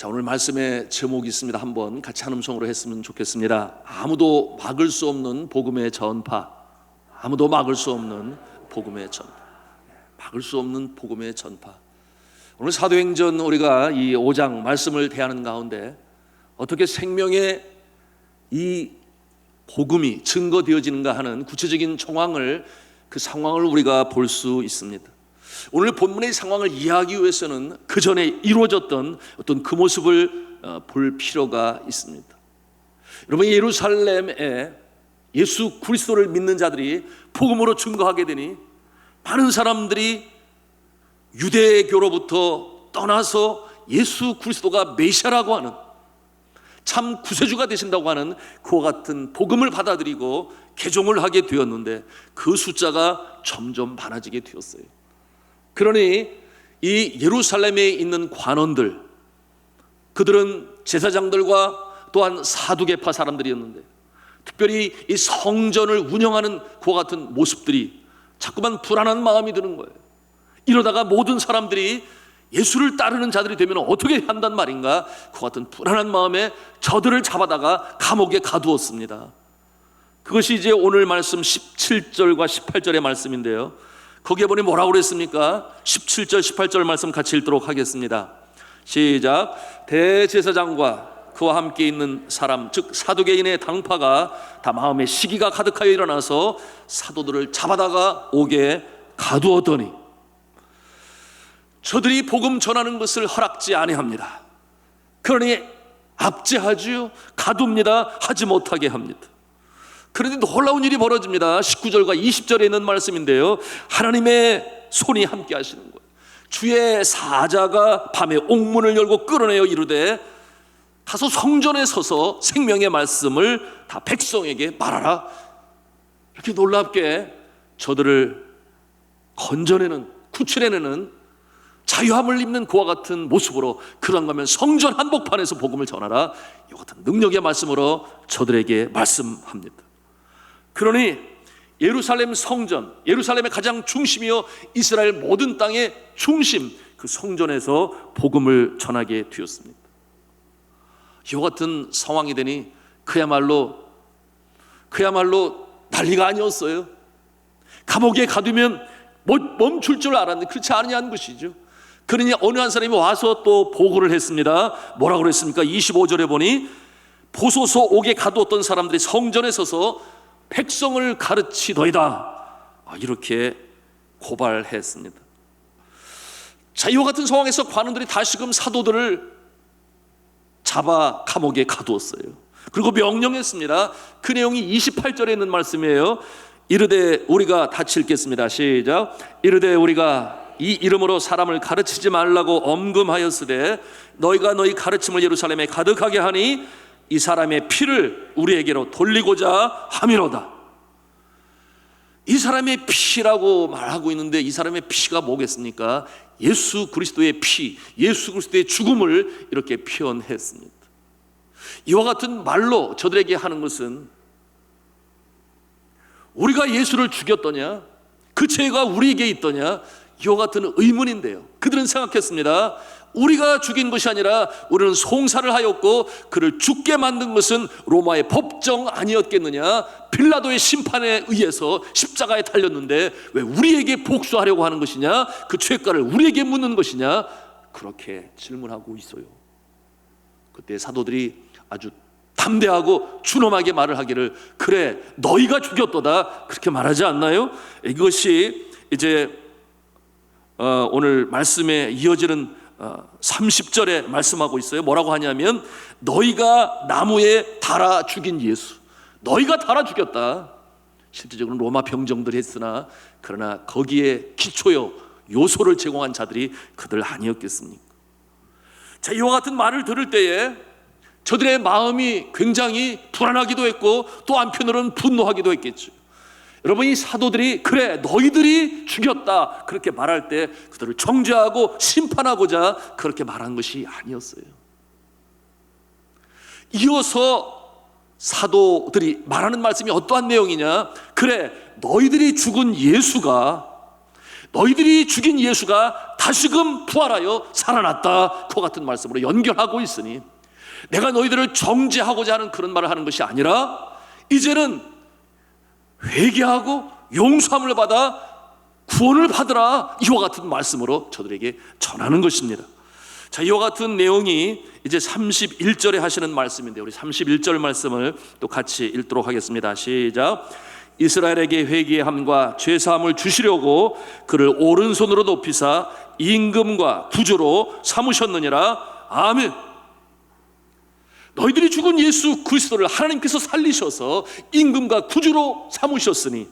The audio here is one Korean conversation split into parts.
자, 오늘 말씀의 제목이 있습니다. 한번 같이 한 음성으로 했으면 좋겠습니다. 아무도 막을 수 없는 복음의 전파. 아무도 막을 수 없는 복음의 전파. 막을 수 없는 복음의 전파. 오늘 사도행전 우리가 이 5장 말씀을 대하는 가운데 어떻게 생명의 이 복음이 증거되어지는가 하는 구체적인 정황을, 그 상황을 우리가 볼 수 있습니다. 오늘 본문의 상황을 이해하기 위해서는 그 전에 이루어졌던 어떤 그 모습을 볼 필요가 있습니다. 여러분, 예루살렘에 예수 그리스도를 믿는 자들이 복음으로 증거하게 되니 많은 사람들이 유대교로부터 떠나서 예수 그리스도가 메시아라고 하는, 참 구세주가 되신다고 하는 그와 같은 복음을 받아들이고 개종을 하게 되었는데 그 숫자가 점점 많아지게 되었어요. 그러니 이 예루살렘에 있는 관원들, 그들은 제사장들과 또한 사두개파 사람들이었는데 특별히 이 성전을 운영하는 그와 같은 모습들이 자꾸만 불안한 마음이 드는 거예요. 이러다가 모든 사람들이 예수를 따르는 자들이 되면 어떻게 한단 말인가, 그 같은 불안한 마음에 저들을 잡아다가 감옥에 가두었습니다. 그것이 이제 오늘 말씀 17절과 18절의 말씀인데요, 거기에 보니 뭐라고 그랬습니까? 17절 18절 말씀 같이 읽도록 하겠습니다. 시작. 대제사장과 그와 함께 있는 사람, 즉 사두개인의 당파가 다 마음에 시기가 가득하여 일어나서 사도들을 잡아다가 옥에 가두었더니 저들이 복음 전하는 것을 허락지 아니합니다. 그러니 압제하지요, 가둡니다. 하지 못하게 합니다. 그런데 놀라운 일이 벌어집니다. 19절과 20절에 있는 말씀인데요, 하나님의 손이 함께 하시는 거예요. 주의 사자가 밤에 옥문을 열고 끌어내어 이르되 가서 성전에 서서 생명의 말씀을 다 백성에게 말하라. 이렇게 놀랍게 저들을 건져내는, 구출해내는, 자유함을 입는 그와 같은 모습으로, 그런가 하면 성전 한복판에서 복음을 전하라, 이 같은 능력의 말씀으로 저들에게 말씀합니다. 그러니 예루살렘 성전, 예루살렘의 가장 중심이요 이스라엘 모든 땅의 중심, 그 성전에서 복음을 전하게 되었습니다. 이와 같은 상황이 되니 그야말로 난리가 아니었어요. 감옥에 가두면 멈출 줄 알았는데 그렇지 않냐는 것이죠. 그러니 어느 한 사람이 와서 또 보고를 했습니다. 뭐라고 그랬습니까? 25절에 보니 보소서 옥에 가두었던 사람들이 성전에 서서 백성을 가르치더이다, 이렇게 고발했습니다. 자, 이와 같은 상황에서 관원들이 다시금 사도들을 잡아 감옥에 가두었어요. 그리고 명령했습니다. 그 내용이 28절에 있는 말씀이에요. 이르되 우리가 같이 읽겠습니다. 시작. 이르되 우리가 이 이름으로 사람을 가르치지 말라고 엄금하였으되 너희가 너희 가르침을 예루살렘에 가득하게 하니 이 사람의 피를 우리에게로 돌리고자 함이로다. 이 사람의 피라고 말하고 있는데 이 사람의 피가 뭐겠습니까? 예수 그리스도의 피, 예수 그리스도의 죽음을 이렇게 표현했습니다. 이와 같은 말로 저들에게 하는 것은 우리가 예수를 죽였더냐, 그 죄가 우리에게 있더냐, 이와 같은 의문인데요, 그들은 생각했습니다. 우리가 죽인 것이 아니라 우리는 송사를 하였고 그를 죽게 만든 것은 로마의 법정 아니었겠느냐, 빌라도의 심판에 의해서 십자가에 달렸는데 왜 우리에게 복수하려고 하는 것이냐, 그 죄가를 우리에게 묻는 것이냐, 그렇게 질문하고 있어요. 그때 사도들이 아주 담대하고 준엄하게 말을 하기를, 그래 너희가 죽였도다, 그렇게 말하지 않나요? 이것이 이제 오늘 말씀에 이어지는 30절에 말씀하고 있어요. 뭐라고 하냐면 너희가 나무에 달아 죽인 예수, 너희가 달아 죽였다. 실질적으로 로마 병정들이 했으나 그러나 거기에 기초요 요소를 제공한 자들이 그들 아니었겠습니까? 자, 이와 같은 말을 들을 때에 저들의 마음이 굉장히 불안하기도 했고 또 한편으로는 분노하기도 했겠죠. 여러분, 이 사도들이 그래 너희들이 죽였다 그렇게 말할 때 그들을 정죄하고 심판하고자 그렇게 말한 것이 아니었어요. 이어서 사도들이 말하는 말씀이 어떠한 내용이냐, 그래 너희들이 죽은 예수가 너희들이 죽인 예수가 다시금 부활하여 살아났다. 그와 같은 말씀으로 연결하고 있으니 내가 너희들을 정죄하고자 하는 그런 말을 하는 것이 아니라 이제는 회개하고 용서함을 받아 구원을 받으라. 이와 같은 말씀으로 저들에게 전하는 것입니다. 자, 이와 같은 내용이 이제 31절에 하시는 말씀인데 우리 31절 말씀을 또 같이 읽도록 하겠습니다. 시작. 이스라엘에게 회개함과 죄사함을 주시려고 그를 오른손으로 높이사 임금과 구주로 삼으셨느니라. 아멘. 너희들이 죽은 예수 그리스도를 하나님께서 살리셔서 임금과 구주로 삼으셨으니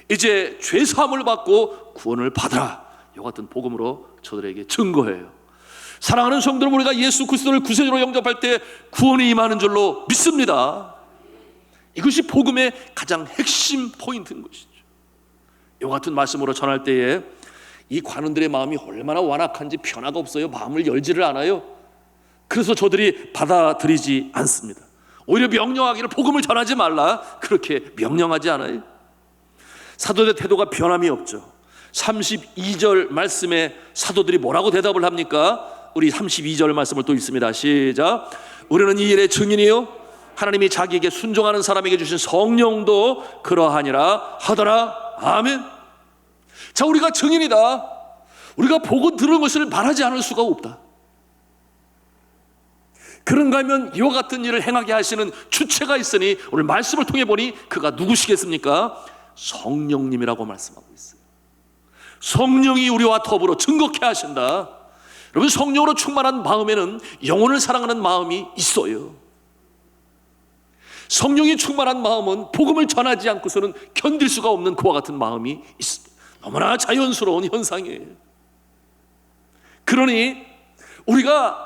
이제 죄사함을 받고 구원을 받으라. 이와 같은 복음으로 저들에게 증거해요. 사랑하는 성도들, 우리가 예수 그리스도를 구세주로 영접할 때 구원이 임하는 줄로 믿습니다. 이것이 복음의 가장 핵심 포인트인 것이죠. 이와 같은 말씀으로 전할 때에 이 관원들의 마음이 얼마나 완악한지 변화가 없어요. 마음을 열지를 않아요. 그래서 저들이 받아들이지 않습니다. 오히려 명령하기를 복음을 전하지 말라, 그렇게 명령하지 않아요. 사도들의 태도가 변함이 없죠. 32절 말씀에 사도들이 뭐라고 대답을 합니까? 우리 32절 말씀을 또 읽습니다. 시작. 우리는 이 일의 증인이요 하나님이 자기에게 순종하는 사람에게 주신 성령도 그러하니라 하더라. 아멘. 자, 우리가 증인이다. 우리가 보고 들은 것을 말하지 않을 수가 없다. 그런가 하면 이와 같은 일을 행하게 하시는 주체가 있으니 오늘 말씀을 통해 보니 그가 누구시겠습니까? 성령님이라고 말씀하고 있어요. 성령이 우리와 더불어 증거케 하신다. 여러분, 성령으로 충만한 마음에는 영혼을 사랑하는 마음이 있어요. 성령이 충만한 마음은 복음을 전하지 않고서는 견딜 수가 없는 그와 같은 마음이 있습니다. 너무나 자연스러운 현상이에요. 그러니 우리가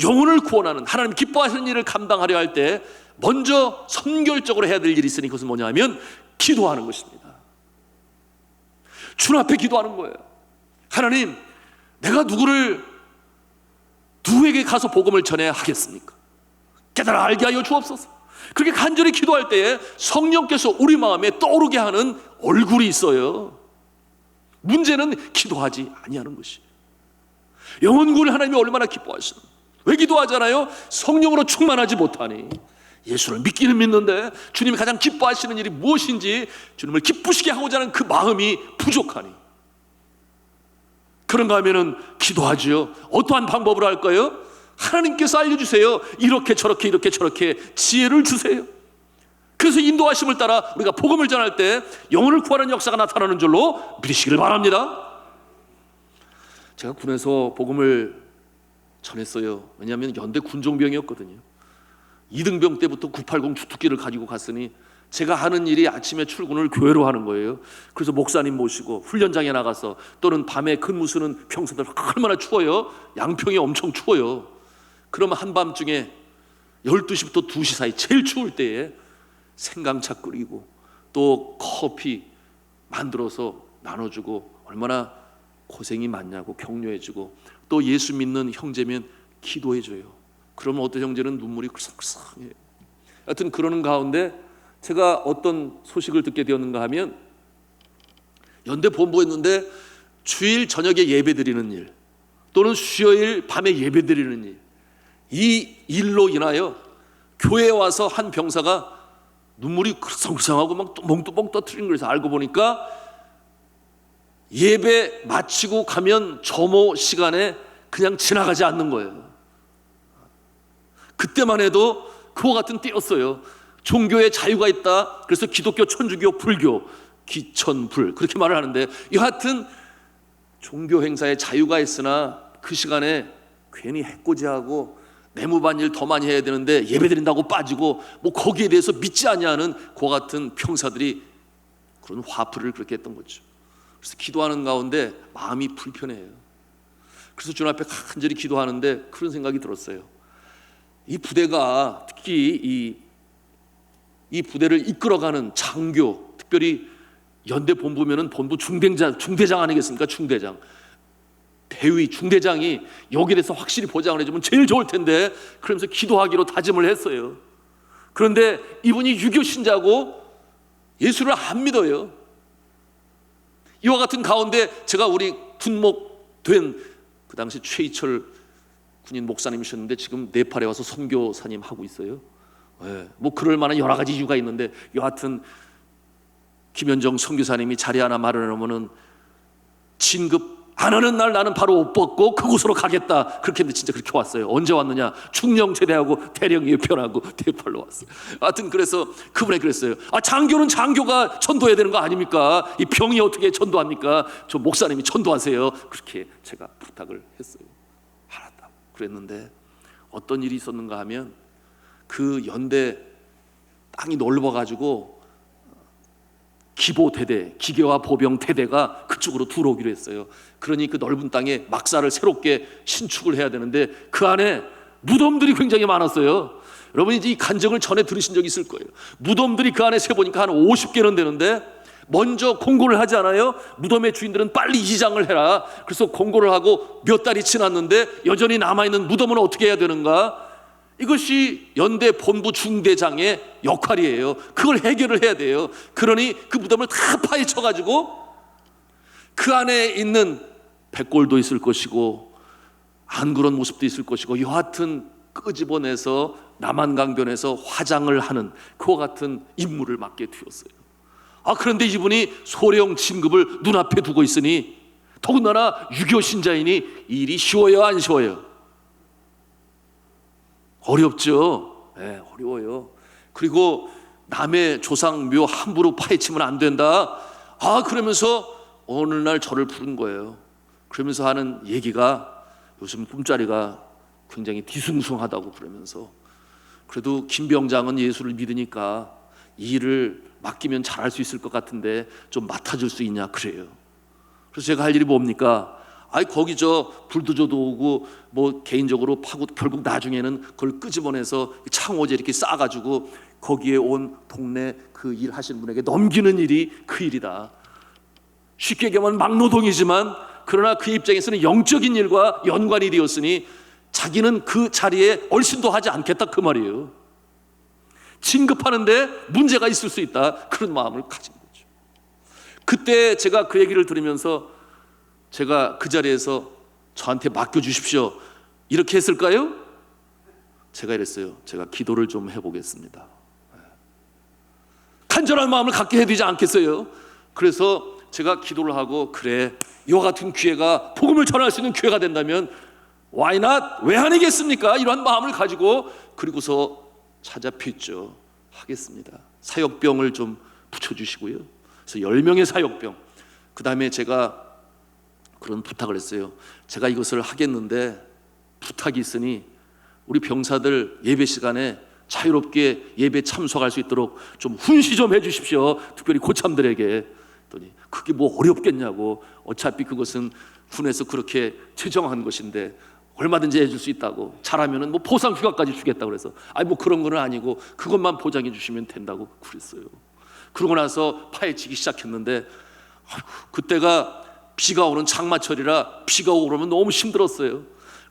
영혼을 구원하는 하나님 기뻐하시는 일을 감당하려 할 때 먼저 선결적으로 해야 될 일이 있으니 그것은 뭐냐 하면 기도하는 것입니다. 주님 앞에 기도하는 거예요. 하나님, 내가 누구에게 가서 복음을 전해야 하겠습니까? 깨달아 알게 하여 주옵소서. 그렇게 간절히 기도할 때에 성령께서 우리 마음에 떠오르게 하는 얼굴이 있어요. 문제는 기도하지 아니하는 것이에요. 영혼 구원을 하나님이 얼마나 기뻐하시는, 왜 기도하잖아요? 성령으로 충만하지 못하니. 예수를 믿기는 믿는데 주님이 가장 기뻐하시는 일이 무엇인지 주님을 기쁘시게 하고자 하는 그 마음이 부족하니. 그런가 하면은 기도하지요. 어떠한 방법으로 할까요? 하나님께서 알려주세요. 이렇게 저렇게 이렇게 저렇게 지혜를 주세요. 그래서 인도하심을 따라 우리가 복음을 전할 때 영혼을 구하는 역사가 나타나는 줄로 믿으시길 바랍니다. 제가 군에서 복음을 전했어요. 왜냐하면 연대 군종병이었거든요. 2등병 때부터 980 주특기를 가지고 갔으니 제가 하는 일이 아침에 출근을 교회로 하는 거예요. 그래서 목사님 모시고 훈련장에 나가서, 또는 밤에 근무 쓰는 병사들 얼마나 추워요. 양평이 엄청 추워요. 그러면 한밤중에 12시부터 2시 사이 제일 추울 때에 생강차 끓이고 또 커피 만들어서 나눠주고 얼마나 고생이 많냐고 격려해주고, 또 예수 믿는 형제면 기도해줘요. 그러면 어떤 형제는 눈물이 글썽글썽해요. 하여튼 그러는 가운데 제가 어떤 소식을 듣게 되었는가 하면, 연대 본부였는데 주일 저녁에 예배드리는 일, 또는 수요일 밤에 예배드리는 일, 이 일로 인하여 교회에 와서 한 병사가 눈물이 글썽글썽하고 막 멍뚜껑 떠트리는 거에서 알고 보니까 예배 마치고 가면 점호 시간에 그냥 지나가지 않는 거예요. 그때만 해도 그와 같은 때였어요. 종교에 자유가 있다. 그래서 기독교, 천주교, 불교, 기천불 그렇게 말을 하는데, 여하튼 종교 행사에 자유가 있으나 그 시간에 괜히 해코지하고 내무반 일 더 많이 해야 되는데 예배드린다고 빠지고 뭐 거기에 대해서 믿지 아니하는 그와 같은 병사들이 그런 화풀이를 그렇게 했던 거죠. 그래서 기도하는 가운데 마음이 불편해요. 그래서 주님 앞에 간절히 기도하는데 그런 생각이 들었어요. 이 부대가, 특히 이 부대를 이끌어가는 장교, 특별히 연대 본부면은 본부 중대장 아니겠습니까? 중대장, 대위, 중대장이 여기에 대해서 확실히 보장을 해주면 제일 좋을 텐데, 그러면서 기도하기로 다짐을 했어요. 그런데 이분이 유교 신자고 예수를 안 믿어요. 이와 같은 가운데 제가 우리 군목된 그 당시 최희철 군인 목사님이셨는데 지금 네팔에 와서 선교사님 하고 있어요. 뭐 그럴 만한 여러 가지 이유가 있는데 여하튼 김현정 선교사님이 자리 하나 마련하면은 진급 안 하는 날 나는 바로 옷 벗고 그곳으로 가겠다. 그렇게 했는데 진짜 그렇게 왔어요. 언제 왔느냐? 중령 제대하고 대령 예편하고 네팔로 왔어요. 하여튼 그래서 그분이 그랬어요. 장교는 장교가 전도해야 되는 거 아닙니까? 이 병이 어떻게 전도합니까? 저 목사님이 전도하세요. 그렇게 제가 부탁을 했어요. 알았다. 그랬는데 어떤 일이 있었는가 하면 그 연대 땅이 넓어가지고 기보대대, 기계화 보병 대대가 그쪽으로 들어오기로 했어요. 그러니 그 넓은 땅에 막사를 새롭게 신축을 해야 되는데 그 안에 무덤들이 굉장히 많았어요. 여러분이 이 간증을 전에 들으신 적이 있을 거예요. 무덤들이 그 안에 세보니까 한 50개는 되는데 먼저 공고를 하지 않아요? 무덤의 주인들은 빨리 이장을 해라. 그래서 공고를 하고 몇 달이 지났는데 여전히 남아있는 무덤은 어떻게 해야 되는가? 이것이 연대 본부 중대장의 역할이에요. 그걸 해결을 해야 돼요. 그러니 그 무덤을 다 파헤쳐가지고 그 안에 있는 백골도 있을 것이고 안 그런 모습도 있을 것이고 여하튼 끄집어내서 남한강변에서 화장을 하는 그와 같은 임무를 맡게 되었어요. 그런데 이분이 소령 진급을 눈앞에 두고 있으니 더군다나 유교 신자이니 이 일이 쉬워요, 안 쉬워요? 어렵죠. 네, 어려워요. 그리고 남의 조상묘 함부로 파헤치면 안 된다. 그러면서 어느 날 저를 부른 거예요. 그러면서 하는 얘기가 요즘 꿈자리가 굉장히 뒤숭숭하다고 그러면서 그래도 김 병장은 예수를 믿으니까 이 일을 맡기면 잘할 수 있을 것 같은데 좀 맡아줄 수 있냐 그래요. 그래서 제가 할 일이 뭡니까? 거기 저 불도저도 오고 뭐 개인적으로 파고 결국 나중에는 그걸 끄집어내서 창호제 이렇게 싸가지고 거기에 온 동네 그 일 하시는 분에게 넘기는 일이 그 일이다. 쉽게 얘기하면 막노동이지만 그러나 그 입장에서는 영적인 일과 연관이 되었으니 자기는 그 자리에 얼씬도 하지 않겠다 그 말이에요. 진급하는데 문제가 있을 수 있다 그런 마음을 가진 거죠. 그때 제가 그 얘기를 들으면서 제가 그 자리에서 저한테 맡겨주십시오 이렇게 했을까요? 제가 이랬어요. 제가 기도를 좀 해보겠습니다. 간절한 마음을 갖게 해야 되지 않겠어요? 그래서 제가 기도를 하고 그래 이와 같은 기회가 복음을 전할 수 있는 기회가 된다면 why not? 왜 아니겠습니까? 이러한 마음을 가지고 그리고서 찾아뵙죠. 하겠습니다. 사역병을 좀 붙여주시고요. 그래서 10명의 사역병. 그 다음에 제가 그런 부탁을 했어요. 제가 이것을 하겠는데 부탁이 있으니 우리 병사들 예배 시간에 자유롭게 예배 참석할 수 있도록 좀 훈시 좀 해주십시오. 특별히 고참들에게. 했더니 그게 뭐 어렵겠냐고. 어차피 그것은 군에서 그렇게 제정한 것인데 얼마든지 해줄 수 있다고. 잘하면은 뭐 보상 휴가까지 주겠다고 그래서 뭐 그런 건 아니고 그것만 보장해 주시면 된다고 그랬어요. 그러고 나서 파헤치기 시작했는데 그때가 비가 오는 장마철이라 비가 오고 그러면 너무 힘들었어요.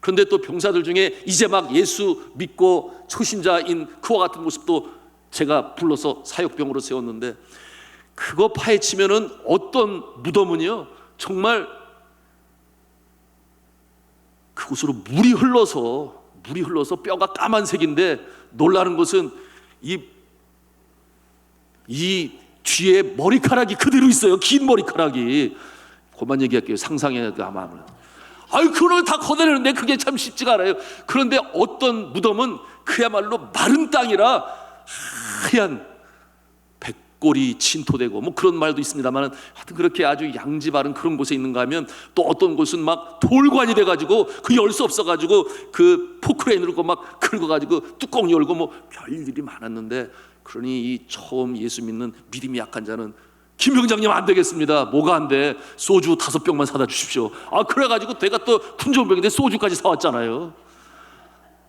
그런데 또 병사들 중에 이제 막 예수 믿고 초신자인 그와 같은 모습도 제가 불러서 사역병으로 세웠는데 그거 파헤치면은 어떤 무덤은요 정말 그곳으로 물이 흘러서 뼈가 까만색인데 놀라는 것은 이 뒤에 머리카락이 그대로 있어요. 긴 머리카락이. 그만 얘기할게요. 상상해야 돼 아마. 그걸 다 걷어내는데 그게 참 쉽지가 않아요. 그런데 어떤 무덤은 그야말로 마른 땅이라 하얀 백골이 침토되고 뭐 그런 말도 있습니다만 하여튼 그렇게 아주 양지 바른 그런 곳에 있는가 하면 또 어떤 곳은 막 돌관이 돼가지고 그 열 수 없어가지고 그 포크레인으로 막 긁어가지고 뚜껑 열고 뭐 별일이 많았는데 그러니 이 처음 예수 믿는 믿음이 약한 자는 김 병장님 안 되겠습니다. 뭐가 안 돼? 소주 5병만 사다 주십시오. 그래가지고 내가 또 군정병인데 소주까지 사왔잖아요.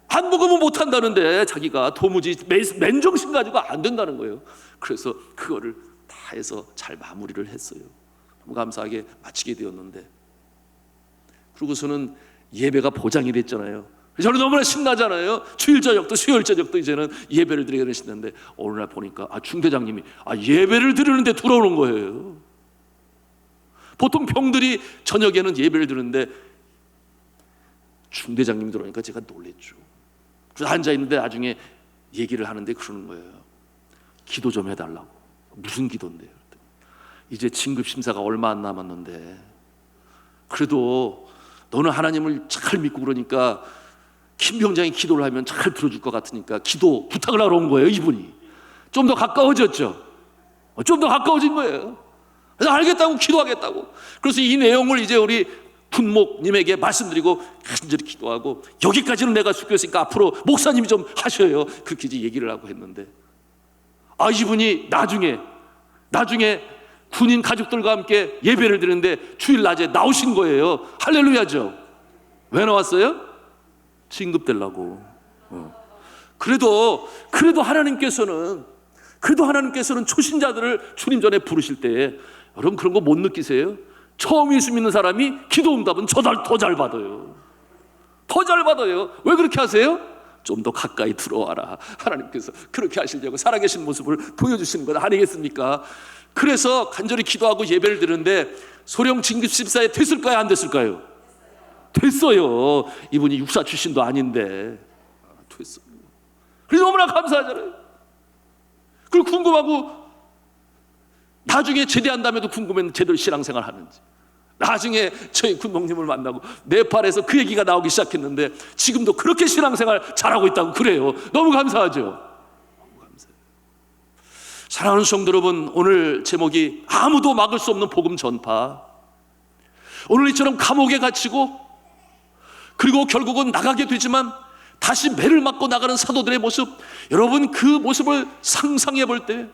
안 먹으면 못 한다는데 자기가 도무지 맨정신 가지고 안 된다는 거예요. 그래서 그거를 다 해서 잘 마무리를 했어요. 너무 감사하게 마치게 되었는데 그러고서는 예배가 보장이 됐잖아요. 저는 너무나 신나잖아요. 주일 저녁도 수요일 저녁도 이제는 예배를 드리게 되시는데 어느 날 보니까 중대장님이 예배를 드리는데 들어오는 거예요. 보통 병들이 저녁에는 예배를 드는데 중대장님이 들어오니까 제가 놀랬죠. 그래서 앉아있는데 나중에 얘기를 하는데 그러는 거예요. 기도 좀 해달라고. 무슨 기도인데요? 이제 진급심사가 얼마 안 남았는데 그래도 너는 하나님을 잘 믿고 그러니까 김 병장이 기도를 하면 잘 들어줄 것 같으니까 기도 부탁을 하러 온 거예요. 이분이 좀 더 가까워졌죠. 좀 더 가까워진 거예요. 그래서 알겠다고 기도하겠다고. 그래서 이 내용을 이제 우리 군목님에게 말씀드리고 간절히 기도하고 여기까지는 내가 숙였으니까 앞으로 목사님이 좀 하셔요. 그렇게 이제 얘기를 하고 했는데 이분이 나중에 군인 가족들과 함께 예배를 드리는데 주일 낮에 나오신 거예요. 할렐루야죠. 왜 나왔어요? 진급되려고. 그래도 하나님께서는 초신자들을 주님 전에 부르실 때 여러분 그런 거 못 느끼세요? 처음 예수 믿는 사람이 기도 응답은 더 잘 받아요. 더 잘 받아요. 왜 그렇게 하세요? 좀 더 가까이 들어와라. 하나님께서 그렇게 하시려고 살아계신 모습을 보여주시는 것 아니겠습니까? 그래서 간절히 기도하고 예배를 드리는데 소령 진급심사에 됐을까요? 안 됐을까요? 됐어요. 이분이 육사 출신도 아닌데 됐어요. 그래서 너무나 감사하잖아요. 그리고 궁금하고 나중에 제대한 다음에도 궁금했는데 제대로 신앙생활 하는지. 나중에 저희 군목님을 만나고 네팔에서 그 얘기가 나오기 시작했는데 지금도 그렇게 신앙생활 잘하고 있다고 그래요. 너무 감사하죠. 너무 감사해요. 사랑하는 성도 여러분, 오늘 제목이 아무도 막을 수 없는 복음 전파. 오늘 이처럼 감옥에 갇히고 그리고 결국은 나가게 되지만 다시 매를 맞고 나가는 사도들의 모습, 여러분 그 모습을 상상해 볼 때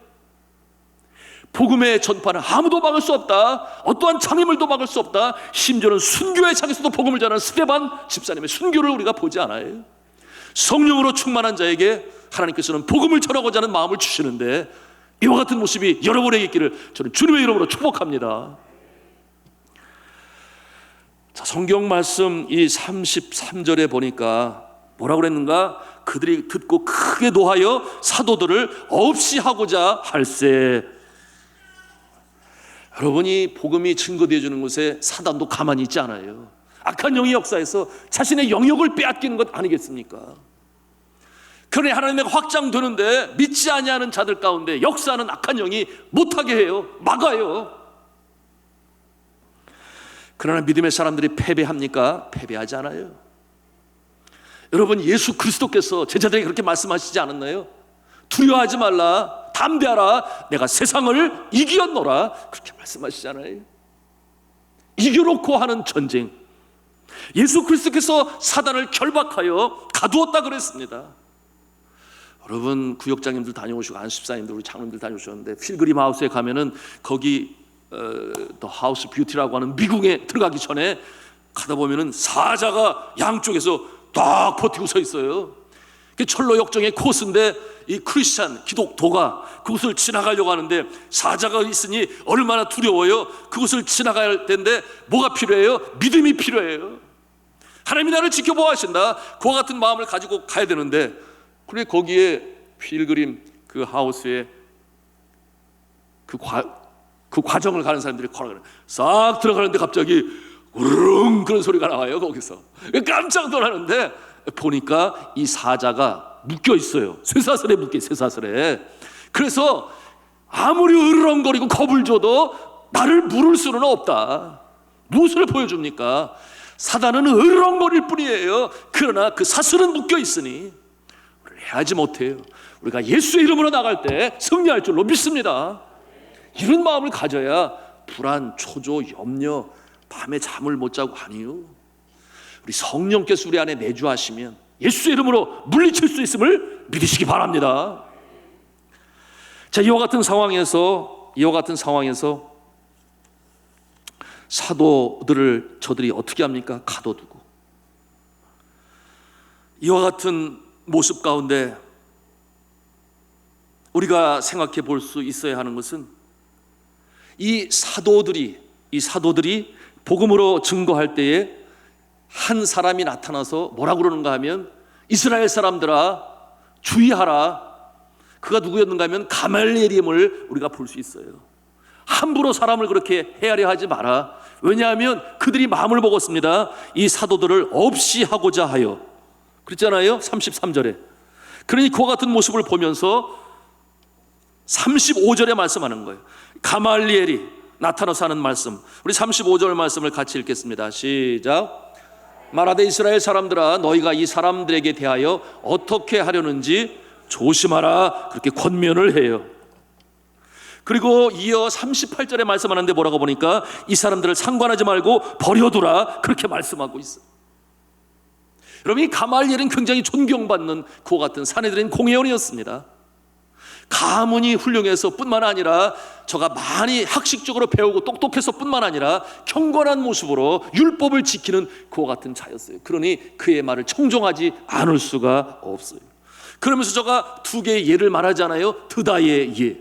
복음의 전파는 아무도 막을 수 없다. 어떠한 장애물도 막을 수 없다. 심지어는 순교의 장에서도 복음을 전하는 스데반 집사님의 순교를 우리가 보지 않아요. 성령으로 충만한 자에게 하나님께서는 복음을 전하고자 하는 마음을 주시는데 이와 같은 모습이 여러분에게 있기를 저는 주님의 이름으로 축복합니다. 자, 성경 말씀 이 33절에 보니까 뭐라고 그랬는가? 그들이 듣고 크게 노하여 사도들을 없이 하고자 할세. 여러분이 복음이 증거되어 주는 곳에 사단도 가만히 있지 않아요. 악한 영이 역사해서 자신의 영역을 빼앗기는 것 아니겠습니까? 그러니 하나님의 확장되는데 믿지 아니하는 자들 가운데 역사하는 악한 영이 못하게 해요. 막아요. 그러나 믿음의 사람들이 패배합니까? 패배하지 않아요. 여러분 예수 그리스도께서 제자들에게 그렇게 말씀하시지 않았나요? 두려워하지 말라, 담대하라, 내가 세상을 이기었노라, 그렇게 말씀하시잖아요. 이겨놓고 하는 전쟁, 예수 그리스도께서 사단을 결박하여 가두었다 그랬습니다. 여러분 구역장님들 다녀오시고 안수집사님들 우리 장로님들 다녀오셨는데 필그림 하우스에 가면은 거기 더 하우스 뷰티라고 하는 미궁에 들어가기 전에 가다 보면은 사자가 양쪽에서 딱 버티고 서 있어요. 철로 역정의 코스인데 이 크리스찬 기독도가 그곳을 지나가려고 하는데 사자가 있으니 얼마나 두려워요. 그곳을 지나갈 텐데 뭐가 필요해요? 믿음이 필요해요. 하나님이 나를 지켜보아 하신다. 그와 같은 마음을 가지고 가야 되는데 그래 거기에 필그림 그 하우스에 그 과정을 가는 사람들이 걸어가는 싹 들어가는데 갑자기 우르릉 그런 소리가 나와요. 거기서 깜짝 놀라는데 보니까 이 사자가 묶여 있어요. 쇠사슬에 묶여 있어요. 쇠사슬에. 그래서 아무리 으르렁거리고 겁을 줘도 나를 물을 수는 없다. 무엇을 보여줍니까? 사단은 으르렁거릴 뿐이에요. 그러나 그 사슬은 묶여 있으니 우리는 해하지 못해요. 우리가 예수의 이름으로 나갈 때 승리할 줄로 믿습니다. 이런 마음을 가져야 불안, 초조, 염려, 밤에 잠을 못 자고 아니요. 우리 성령께서 우리 안에 내주하시면 예수의 이름으로 물리칠 수 있음을 믿으시기 바랍니다. 자, 이와 같은 상황에서 사도들을 저들이 어떻게 합니까? 가둬두고. 이와 같은 모습 가운데 우리가 생각해 볼 수 있어야 하는 것은 이 사도들이 복음으로 증거할 때에 한 사람이 나타나서 뭐라고 그러는가 하면 이스라엘 사람들아 주의하라. 그가 누구였는가 하면 가말리엘임을 우리가 볼 수 있어요. 함부로 사람을 그렇게 헤아려 하지 마라. 왜냐하면 그들이 마음을 먹었습니다. 이 사도들을 없이 하고자 하여. 그랬잖아요. 33절에. 그러니 그와 같은 모습을 보면서 35절에 말씀하는 거예요. 가말리엘이 나타나서 하는 말씀. 우리 35절 말씀을 같이 읽겠습니다. 시작. 말하되 이스라엘 사람들아, 너희가 이 사람들에게 대하여 어떻게 하려는지 조심하라. 그렇게 권면을 해요. 그리고 이어 38절에 말씀하는데 뭐라고 보니까 이 사람들을 상관하지 말고 버려두라. 그렇게 말씀하고 있어요. 여러분, 이 가말리엘은 굉장히 존경받는 그와 같은 사내들인 공회원이었습니다. 가문이 훌륭해서 뿐만 아니라 저가 많이 학식적으로 배우고 똑똑해서 뿐만 아니라 경건한 모습으로 율법을 지키는 그와 같은 자였어요. 그러니 그의 말을 청종하지 않을 수가 없어요. 그러면서 저가 두 개의 예를 말하잖아요. 드다의 예.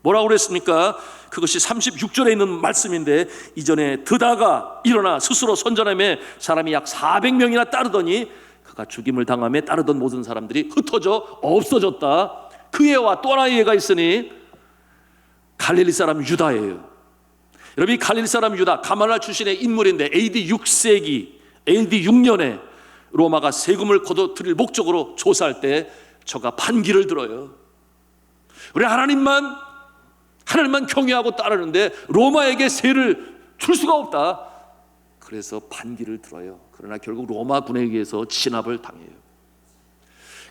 뭐라고 그랬습니까? 그것이 36절에 있는 말씀인데, 이전에 드다가 일어나 스스로 선전함에 사람이 약 400명이나 따르더니 그가 죽임을 당함에 따르던 모든 사람들이 흩어져 없어졌다. 그 예와 또 하나의 예가 있으니 갈릴리 사람 유다예요. 여러분, 이 갈릴리 사람 유다, 가말라 출신의 인물인데 AD 6세기, AD 6년에 로마가 세금을 거둬들일 목적으로 조사할 때 저가 반기를 들어요. 우리 하나님만 경외하고 따르는데 로마에게 세를 줄 수가 없다. 그래서 반기를 들어요. 그러나 결국 로마군에 의해서 진압을 당해요.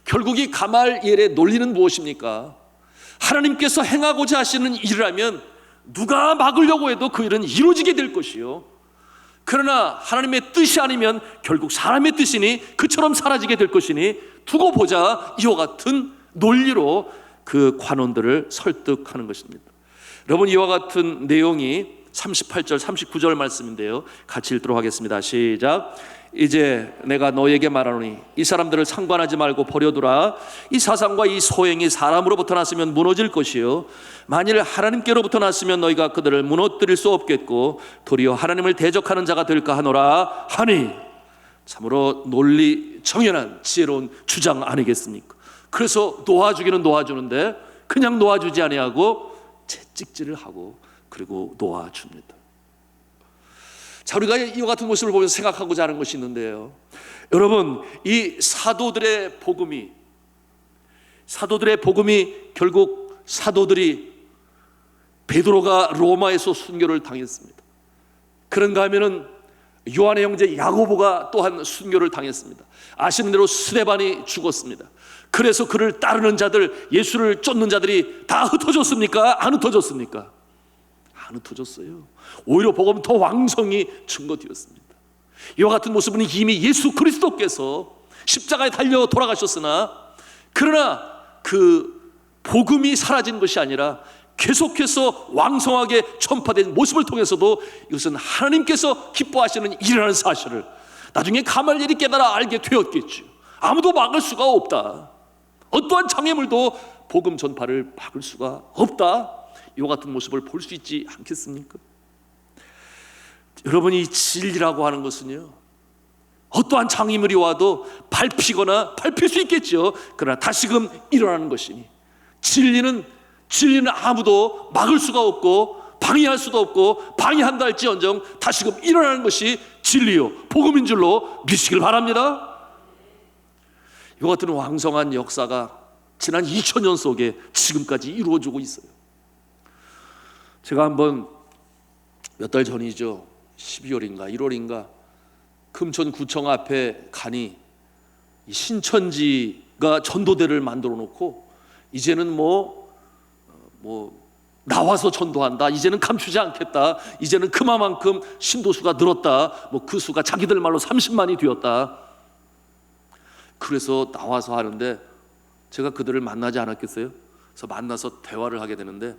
결국 이 가말리엘의 논리는 무엇입니까? 하나님께서 행하고자 하시는 일을 하면 누가 막으려고 해도 그 일은 이루어지게 될 것이요, 그러나 하나님의 뜻이 아니면 결국 사람의 뜻이니 그처럼 사라지게 될 것이니 두고 보자. 이와 같은 논리로 그 관원들을 설득하는 것입니다. 여러분, 이와 같은 내용이 38절 39절 말씀인데요, 같이 읽도록 하겠습니다. 시작. 이제 내가 너에게 말하노니 이 사람들을 상관하지 말고 버려두라. 이 사상과 이 소행이 사람으로부터 났으면 무너질 것이요, 만일 하나님께로부터 났으면 너희가 그들을 무너뜨릴 수 없겠고 도리어 하나님을 대적하는 자가 될까 하노라 하니. 참으로 논리 정연한 지혜로운 주장 아니겠습니까? 그래서 놓아주기는 놓아주는데 그냥 놓아주지 아니하고 채찍질을 하고 그리고 놓아줍니다. 자, 우리가 이와 같은 모습을 보면서 생각하고자 하는 것이 있는데요, 여러분, 이 사도들의 복음이 결국 사도들이 베드로가 로마에서 순교를 당했습니다. 그런가 하면은 요한의 형제 야고보가 또한 순교를 당했습니다. 아시는 대로 스데반이 죽었습니다. 그래서 그를 따르는 자들, 예수를 쫓는 자들이 다 흩어졌습니까? 안 흩어졌습니까? 안 흩어졌어요. 오히려 복음 더 왕성히 증거되었습니다. 이와 같은 모습은 이미 예수 그리스도께서 십자가에 달려 돌아가셨으나, 그러나 그 복음이 사라진 것이 아니라 계속해서 왕성하게 전파된 모습을 통해서도 이것은 하나님께서 기뻐하시는 일이라는 사실을 나중에 가말리엘이 깨달아 알게 되었겠죠. 아무도 막을 수가 없다. 어떠한 장애물도 복음 전파를 막을 수가 없다. 이와 같은 모습을 볼 수 있지 않겠습니까? 여러분, 이 진리라고 하는 것은요, 어떠한 장애물이 와도 밟힐 수 있겠죠. 그러나 다시금 일어나는 것이니 진리는 아무도 막을 수가 없고 방해할 수도 없고, 방해한다 할지언정 다시금 일어나는 것이 진리요 복음인 줄로 믿으시길 바랍니다. 이와 같은 왕성한 역사가 지난 2000년 속에 지금까지 이루어지고 있어요. 제가 한번 몇 달 전이죠, 12월인가 1월인가 금천구청 앞에 가니 이 신천지가 전도대를 만들어 놓고 이제는 뭐 나와서 전도한다, 이제는 감추지 않겠다, 이제는 그만큼 신도수가 늘었다, 그 수가 자기들 말로 30만이 되었다. 그래서 나와서 하는데 제가 그들을 만나지 않았겠어요? 그래서 만나서 대화를 하게 되는데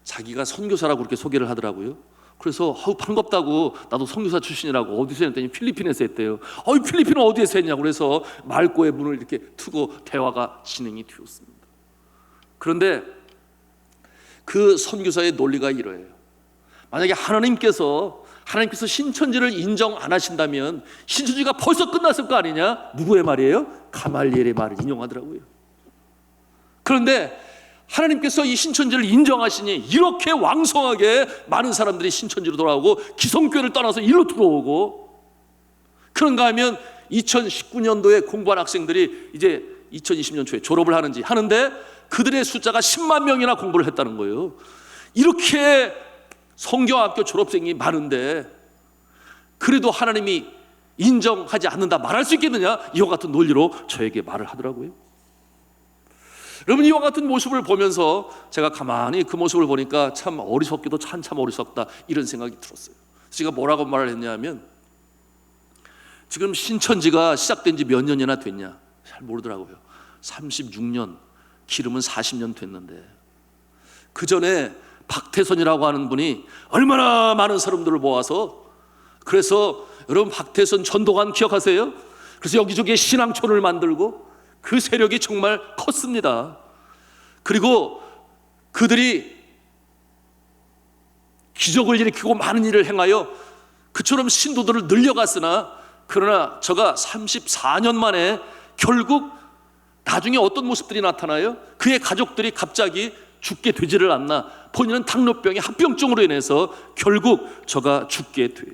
자기가 선교사라고 그렇게 소개를 하더라고요. 그래서 반갑다고, 나도 선교사 출신이라고. 어디서 했더니 필리핀에서 했대요. 필리핀은 어디에서 했냐고. 그래서 말고의 문을 이렇게 트고 대화가 진행이 되었습니다. 그런데 그 선교사의 논리가 이러해요. 만약에 하나님께서 신천지를 인정 안 하신다면 신천지가 벌써 끝났을 거 아니냐? 누구의 말이에요? 가말리엘의 말을 인용하더라고요. 그런데 하나님께서 이 신천지를 인정하시니 이렇게 왕성하게 많은 사람들이 신천지로 돌아오고 기성교회를 떠나서 일로 들어오고, 그런가 하면 2019년도에 공부한 학생들이 이제 2020년 초에 졸업을 하는데 그들의 숫자가 10만 명이나 공부를 했다는 거예요. 이렇게 성경학교 졸업생이 많은데 그래도 하나님이 인정하지 않는다 말할 수 있겠느냐, 이와 같은 논리로 저에게 말을 하더라고요. 여러분, 이와 같은 모습을 보면서 제가 가만히 그 모습을 보니까 참 어리석기도 참 어리석다, 이런 생각이 들었어요. 제가 뭐라고 말을 했냐면, 지금 신천지가 시작된 지 몇 년이나 됐냐, 잘 모르더라고요. 36년, 기름은 40년 됐는데, 그 전에 박태선이라고 하는 분이 얼마나 많은 사람들을 모아서, 그래서 여러분 박태선 전도관 기억하세요? 그래서 여기저기에 신앙촌을 만들고 그 세력이 정말 컸습니다. 그리고 그들이 기적을 일으키고 많은 일을 행하여 그처럼 신도들을 늘려갔으나, 그러나 저가 34년 만에 결국 나중에 어떤 모습들이 나타나요? 그의 가족들이 갑자기 죽게 되지를 않나, 본인은 당뇨병의 합병증으로 인해서 결국 저가 죽게 돼요.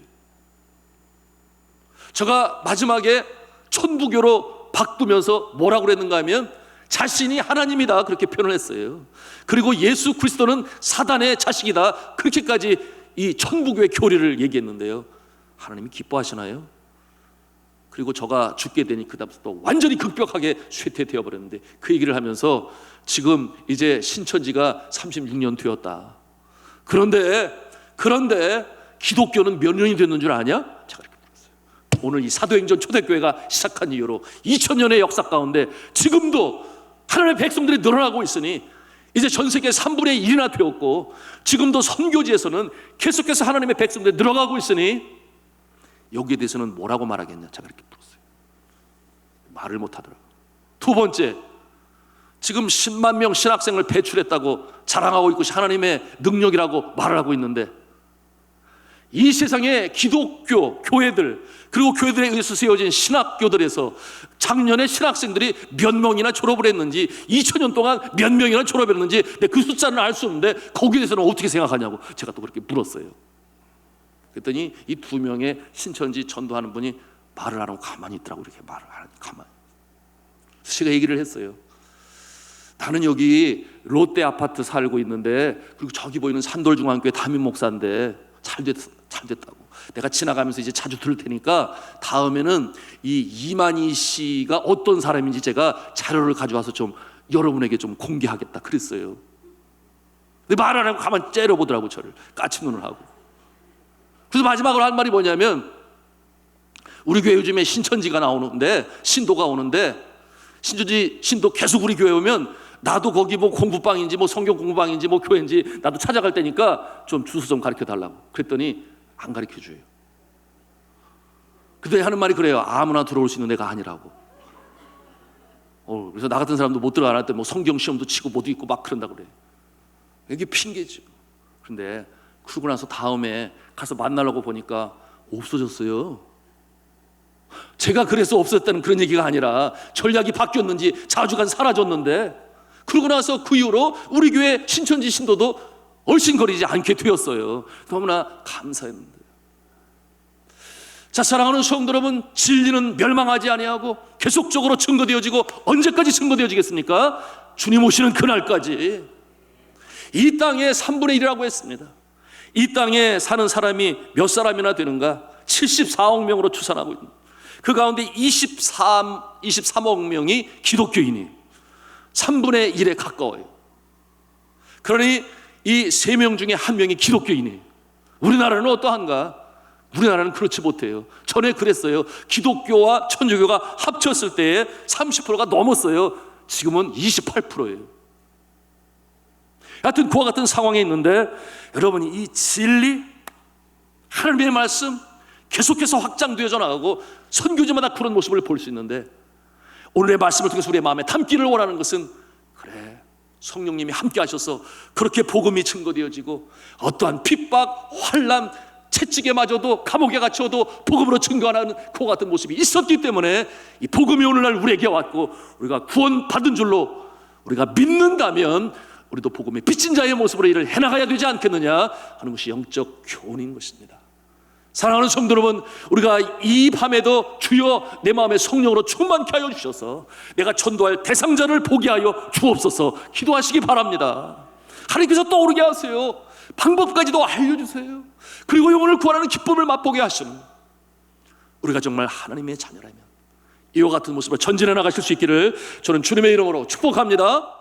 저가 마지막에 천부교로 바꾸면서 뭐라고 그랬는가 하면 자신이 하나님이다, 그렇게 표현을 했어요. 그리고 예수 그리스도는 사단의 자식이다, 그렇게까지 이 천부교의 교리를 얘기했는데요. 하나님이 기뻐하시나요? 그리고 저가 죽게 되니 그 다음부터 완전히 급격하게 쇠퇴되어 버렸는데, 그 얘기를 하면서 지금 이제 신천지가 36년 되었다. 그런데 기독교는 몇 년이 됐는 줄 아냐? 제가 이렇게 물었어요. 오늘 이 사도행전 초대교회가 시작한 이후로 2000년의 역사 가운데 지금도 하나님의 백성들이 늘어나고 있으니, 이제 전 세계 3분의 1이나 되었고, 지금도 선교지에서는 계속해서 하나님의 백성들이 늘어가고 있으니 여기에 대해서는 뭐라고 말하겠냐, 제가 이렇게 물었어요. 말을 못하더라고요. 두 번째, 지금 10만 명 신학생을 배출했다고 자랑하고 있고 하나님의 능력이라고 말을 하고 있는데, 이 세상의 기독교 교회들, 그리고 교회들에 의해서 세워진 신학교들에서 작년에 신학생들이 몇 명이나 졸업을 했는지, 2000년 동안 몇 명이나 졸업했는지 그 숫자는 알 수 없는데 거기에 대해서는 어떻게 생각하냐고 제가 또 그렇게 물었어요. 그랬더니 이 두 명의 신천지 전도하는 분이 말을 안 하고 가만히 있더라고. 이렇게 말을 안 하고 가만히. 제가 얘기를 했어요. 나는 여기 롯데 아파트 살고 있는데, 그리고 저기 보이는 산돌중앙교회 담임 목사인데 잘 됐다고. 내가 지나가면서 이제 자주 들을 테니까 다음에는 이 이만희 씨가 어떤 사람인지 제가 자료를 가져와서 좀 여러분에게 좀 공개하겠다 그랬어요. 근데 말 안 하고 가만히 째려보더라고, 저를 까치눈을 하고. 그래서 마지막으로 한 말이 뭐냐면, 우리 교회 요즘에 신천지가 나오는데, 신도가 오는데, 신천지 신도 계속 우리 교회 오면 나도 거기 뭐 공부방인지 뭐 성경 공부방인지 뭐 교회인지 나도 찾아갈 테니까 좀 주소 좀 가르쳐 달라고. 그랬더니 안 가르쳐 줘요. 근데 하는 말이 그래요. 아무나 들어올 수 있는 데가 아니라고. 그래서 나 같은 사람도 못 들어갈 때 뭐 성경 시험도 치고 뭐도 있고 막 그런다 그래. 이게 핑계죠. 그런데 그러고 나서 다음에 가서 만나려고 보니까 없어졌어요. 제가 그래서 없었다는 그런 얘기가 아니라 전략이 바뀌었는지 자주간 사라졌는데, 그러고 나서 그 이후로 우리 교회 신천지 신도도 얼씬거리지 않게 되었어요. 너무나 감사했는데. 자, 사랑하는 성도 여러분, 진리는 멸망하지 아니하고 계속적으로 증거되어지고, 언제까지 증거되어지겠습니까? 주님 오시는 그날까지. 이 땅의 3분의 1이라고 했습니다. 이 땅에 사는 사람이 몇 사람이나 되는가? 74억 명으로 추산하고 있습니다. 그 가운데 23억 명이 기독교인이에요. 3분의 1에 가까워요. 그러니 이 3명 중에 1명이 기독교인이에요. 우리나라는 어떠한가? 우리나라는 그렇지 못해요. 전에 그랬어요. 기독교와 천주교가 합쳤을 때에 30%가 넘었어요. 지금은 28%예요. 하여튼 그와 같은 상황에 있는데, 여러분이 이 진리, 하나님의 말씀 계속해서 확장되어져 나가고 선교지마다 그런 모습을 볼 수 있는데, 오늘의 말씀을 통해서 우리의 마음에 담기를 원하는 것은, 그래, 성령님이 함께 하셔서 그렇게 복음이 증거되어지고 어떠한 핍박, 환난, 채찍에 맞아도 감옥에 갇혀도 복음으로 증거하는 그와 같은 모습이 있었기 때문에 이 복음이 오늘날 우리에게 왔고, 우리가 구원받은 줄로 우리가 믿는다면 우리도 복음의 빚진 자의 모습으로 일을 해나가야 되지 않겠느냐 하는 것이 영적 교훈인 것입니다. 사랑하는 성도 여러분, 우리가 이 밤에도 주여 내 마음에 성령으로 충만케 하여 주셔서 내가 전도할 대상자를 보게 하여 주옵소서 기도하시기 바랍니다. 하나님께서 떠오르게 하세요. 방법까지도 알려주세요. 그리고 영혼을 구하는 기쁨을 맛보게 하시는, 우리가 정말 하나님의 자녀라면 이와 같은 모습으로 전진해 나가실 수 있기를 저는 주님의 이름으로 축복합니다.